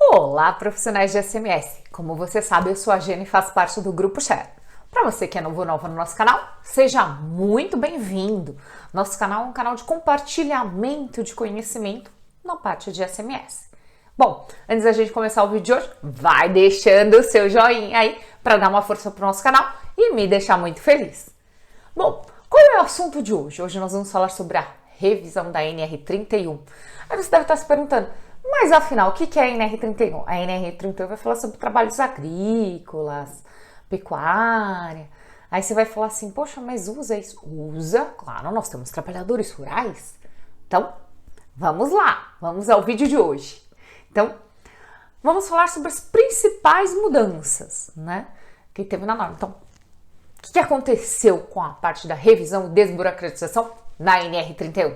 Olá, profissionais de SMS! Como você sabe, eu sou a Jenny e faço parte do Grupo Share. Para você que é novo ou nova no nosso canal, seja muito bem-vindo! Nosso canal é um canal de compartilhamento de conhecimento na parte de SMS. Bom, antes da gente começar o vídeo de hoje, vai deixando o seu joinha aí para dar uma força para o nosso canal e me deixar muito feliz. Bom, qual é o assunto de hoje? Hoje nós vamos falar sobre a revisão da NR31. Aí você deve estar se perguntando, mas afinal, o que é a NR31? A NR31 vai falar sobre trabalhos agrícolas, pecuária. Aí você vai falar assim, poxa, mas usa isso? Usa, claro, nós temos trabalhadores rurais. Então, vamos lá, vamos ao vídeo de hoje. Então, vamos falar sobre as principais mudanças, né, que teve na norma. Então, o que aconteceu com a parte da revisão e desburocratização na NR31?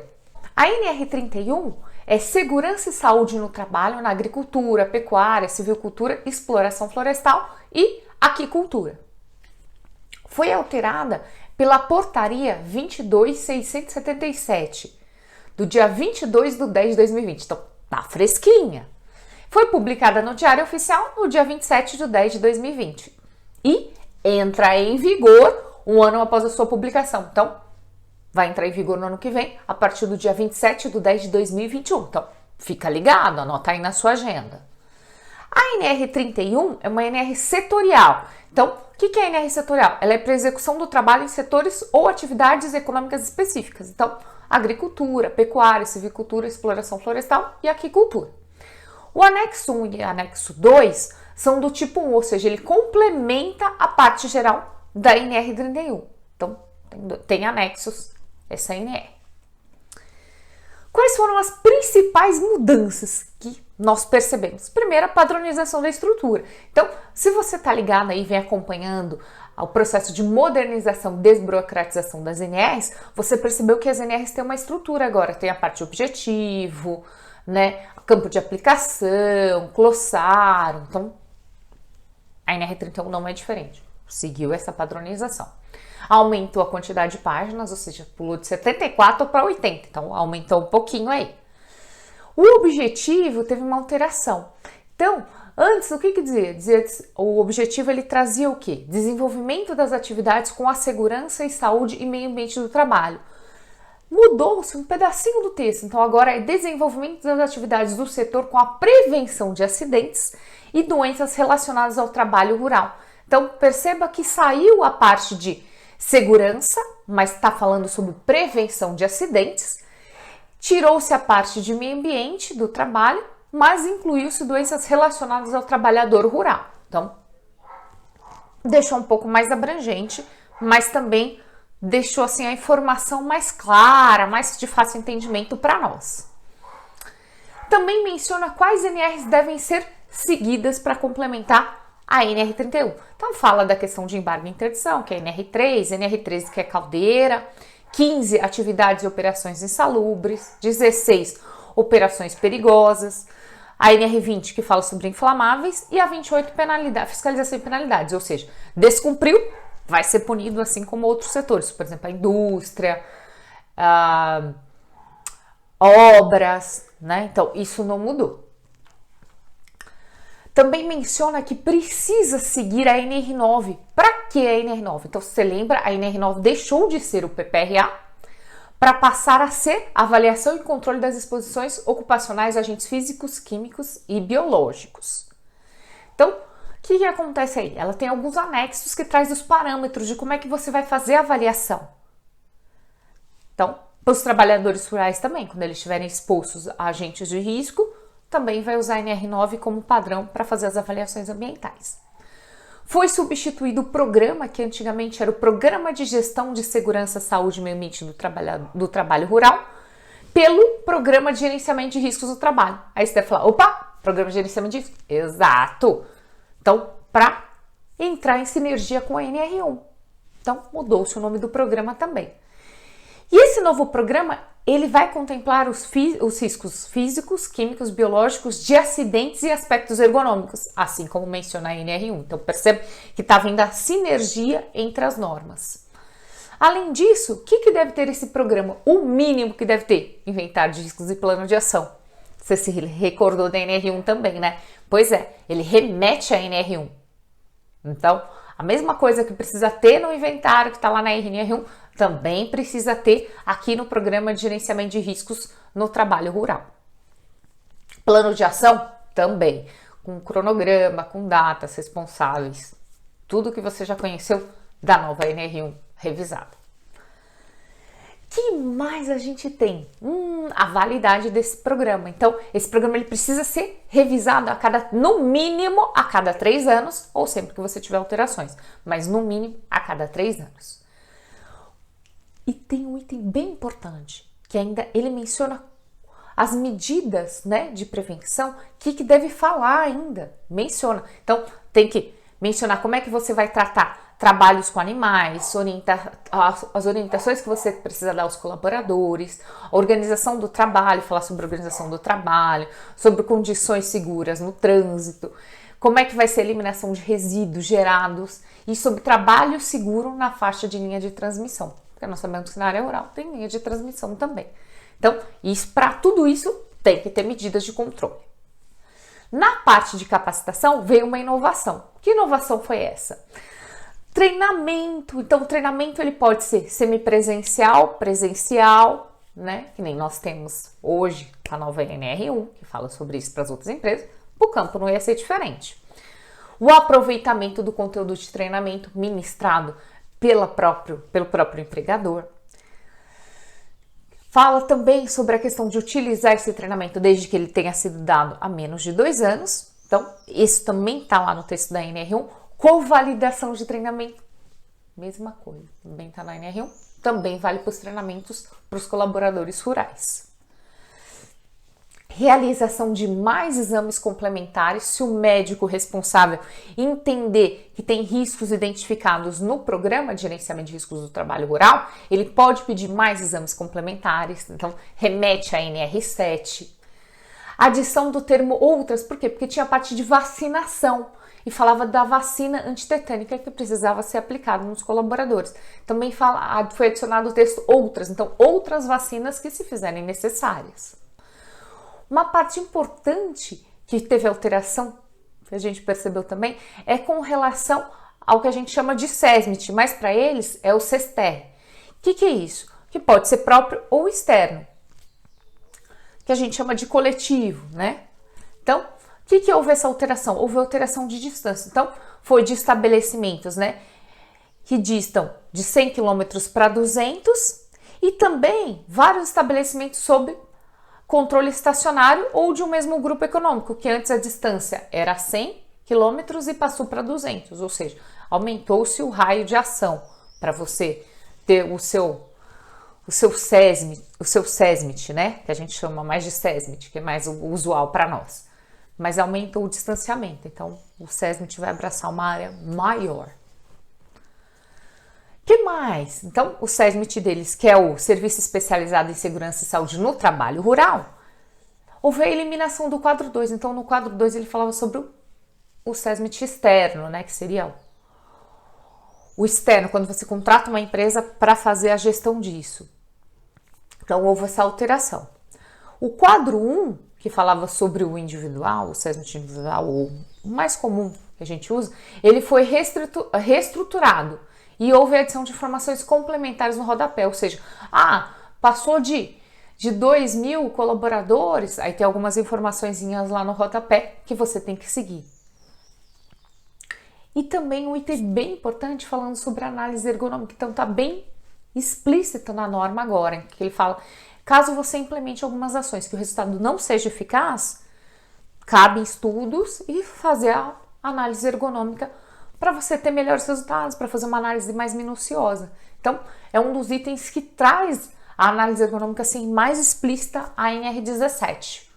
A NR31 é Segurança e Saúde no Trabalho na Agricultura, Pecuária, Silvicultura, Exploração Florestal e Aquicultura. Foi alterada pela Portaria 22.677, do dia 22/10/2020. Então, tá fresquinha. Foi publicada no Diário Oficial no dia 27/10/2020 e entra em vigor um ano após a sua publicação. Então, vai entrar em vigor no ano que vem, a partir do dia 27/10/2021. Então, fica ligado, anota aí na sua agenda. A NR31 é uma NR setorial. Então, o que é a NR setorial? Ela é para execução do trabalho em setores ou atividades econômicas específicas. Então, agricultura, pecuária, silvicultura, exploração florestal e aquicultura. O anexo 1 e anexo 2 são do tipo 1, ou seja, ele complementa a parte geral da NR31. Então, tem anexos essa NR. Quais foram as principais mudanças que nós percebemos? Primeiro, a padronização da estrutura. Então, se você está ligado aí e vem acompanhando o processo de modernização, desburocratização das NRs, você percebeu que as NRs têm uma estrutura agora. Tem a parte de objetivo, né, campo de aplicação, glossário. Então, a NR31 não é diferente. Seguiu essa padronização. Aumentou a quantidade de páginas, ou seja, pulou de 74 para 80, então aumentou um pouquinho aí. O objetivo teve uma alteração. Então, antes, o que dizia? O objetivo ele trazia o quê? Desenvolvimento das atividades com a segurança e saúde e meio ambiente do trabalho. Mudou-se um pedacinho do texto, então agora é desenvolvimento das atividades do setor com a prevenção de acidentes e doenças relacionadas ao trabalho rural. Então, perceba que saiu a parte de segurança, mas está falando sobre prevenção de acidentes. Tirou-se a parte de meio ambiente do trabalho, mas incluiu-se doenças relacionadas ao trabalhador rural. Então, deixou um pouco mais abrangente, mas também deixou assim a informação mais clara, mais de fácil entendimento para nós. Também menciona quais NRs devem ser seguidas para complementar a NR31. Então, fala da questão de embargo e interdição, que é a NR3, NR13, que é caldeira, 15, atividades e operações insalubres, 16, operações perigosas, a NR20, que fala sobre inflamáveis, e a 28, fiscalização e penalidades, ou seja, descumpriu, vai ser punido assim como outros setores, por exemplo, a indústria, obras, né? Então, isso não mudou. Também menciona que precisa seguir a NR9. Para que a NR9? Então, você lembra, a NR9 deixou de ser o PPRA para passar a ser avaliação e controle das exposições ocupacionais a agentes físicos, químicos e biológicos. Então, o que acontece aí? Ela tem alguns anexos que traz os parâmetros de como é que você vai fazer a avaliação. Então, para os trabalhadores rurais também, quando eles estiverem expostos a agentes de risco, também vai usar a NR9 como padrão para fazer as avaliações ambientais. Foi substituído o programa, que antigamente era o Programa de Gestão de Segurança, Saúde e Meio Ambiente do Trabalho Rural, pelo Programa de Gerenciamento de Riscos do Trabalho. Aí você deve falar, opa, Programa de Gerenciamento de Riscos? Exato! Então, para entrar em sinergia com a NR1. Então, mudou-se o nome do programa também. E esse novo programa, ele vai contemplar os riscos físicos, químicos, biológicos, de acidentes e aspectos ergonômicos, assim como menciona a NR1. Então, percebe que está vindo a sinergia entre as normas. Além disso, o que deve ter esse programa? O mínimo que deve ter: inventário de riscos e plano de ação. Você se recordou da NR1 também, né? Pois é, ele remete à NR1. Então, a mesma coisa que precisa ter no inventário que está lá na NR1, também precisa ter aqui no Programa de Gerenciamento de Riscos no Trabalho Rural. Plano de ação? Também, com cronograma, com datas responsáveis, tudo que você já conheceu da nova NR1 revisada. Que mais a gente tem? A validade desse programa. Então, esse programa ele precisa ser revisado no mínimo a cada 3 anos, ou sempre que você tiver alterações, mas no mínimo a cada 3 anos. E tem um item bem importante, que ainda ele menciona as medidas, né, de prevenção, que deve falar ainda, menciona. Então, tem que mencionar como é que você vai tratar trabalhos com animais, as orientações que você precisa dar aos colaboradores, a organização do trabalho, falar sobre a organização do trabalho, sobre condições seguras no trânsito, como é que vai ser a eliminação de resíduos gerados e sobre trabalho seguro na faixa de linha de transmissão, porque nós sabemos que na área rural tem linha de transmissão também. Então, para tudo isso, tem que ter medidas de controle. Na parte de capacitação, veio uma inovação. Que inovação foi essa? Treinamento. Então, o treinamento ele pode ser semipresencial, presencial, né? Que nem nós temos hoje a nova NR1, que fala sobre isso para as outras empresas. O campo não ia ser diferente. O aproveitamento do conteúdo de treinamento ministrado pelo próprio empregador. Fala também sobre a questão de utilizar esse treinamento desde que ele tenha sido dado há menos de 2 anos. Então, isso também está lá no texto da NR1. Convalidação de treinamento, mesma coisa, também está na NR1, também vale para os treinamentos para os colaboradores rurais. Realização de mais exames complementares, se o médico responsável entender que tem riscos identificados no Programa de Gerenciamento de Riscos do Trabalho Rural, ele pode pedir mais exames complementares, então remete à NR7. Adição do termo outras, por quê? Porque tinha a parte de vacinação, e falava da vacina antitetânica que precisava ser aplicada nos colaboradores. Também foi adicionado o texto outras, então outras vacinas que se fizerem necessárias. Uma parte importante que teve alteração, que a gente percebeu também, é com relação ao que a gente chama de SESMIT, mas para eles é o SESTER. O que é isso? Que pode ser próprio ou externo, que a gente chama de coletivo, né? Então, o que houve essa alteração? Houve alteração de distância. Então, foi de estabelecimentos, né, que distam de 100 km para 200 e também vários estabelecimentos sob controle estacionário ou de um mesmo grupo econômico, que antes a distância era 100 km e passou para 200, ou seja, aumentou-se o raio de ação para você ter o seu SESMIT, né, que a gente chama mais de SESMIT, que é mais o usual para nós. Mas aumentou o distanciamento, então o SESMIT vai abraçar uma área maior. O que mais? Então, o SESMIT deles, que é o Serviço Especializado em Segurança e Saúde no Trabalho Rural, houve a eliminação do quadro 2. Então, no quadro 2 ele falava sobre o SESMIT externo, né, que seria o externo, quando você contrata uma empresa para fazer a gestão disso. Então, houve essa alteração. O quadro 1, que falava sobre o individual, o SESMIT individual, ou o mais comum que a gente usa, ele foi reestruturado e houve a adição de informações complementares no rodapé, ou seja, passou de 2.000 colaboradores, aí tem algumas informaçõezinhas lá no rodapé que você tem que seguir. E também um item bem importante falando sobre análise ergonômica, então está bem explícito na norma agora, que ele fala: caso você implemente algumas ações que o resultado não seja eficaz, cabe estudos e fazer a análise ergonômica para você ter melhores resultados, para fazer uma análise mais minuciosa. Então, é um dos itens que traz a análise ergonômica assim, mais explícita a NR17.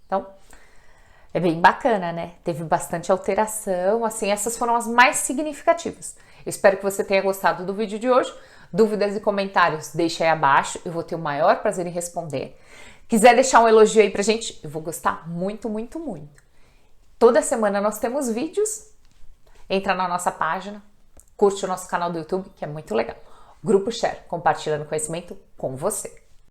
Então, é bem bacana, né? Teve bastante alteração, assim, essas foram as mais significativas. Eu espero que você tenha gostado do vídeo de hoje. Dúvidas e comentários, deixa aí abaixo, eu vou ter o maior prazer em responder. Quiser deixar um elogio aí pra gente, eu vou gostar muito, muito, muito. Toda semana nós temos vídeos, entra na nossa página, curte o nosso canal do YouTube, que é muito legal. Grupo Share, compartilhando conhecimento com você.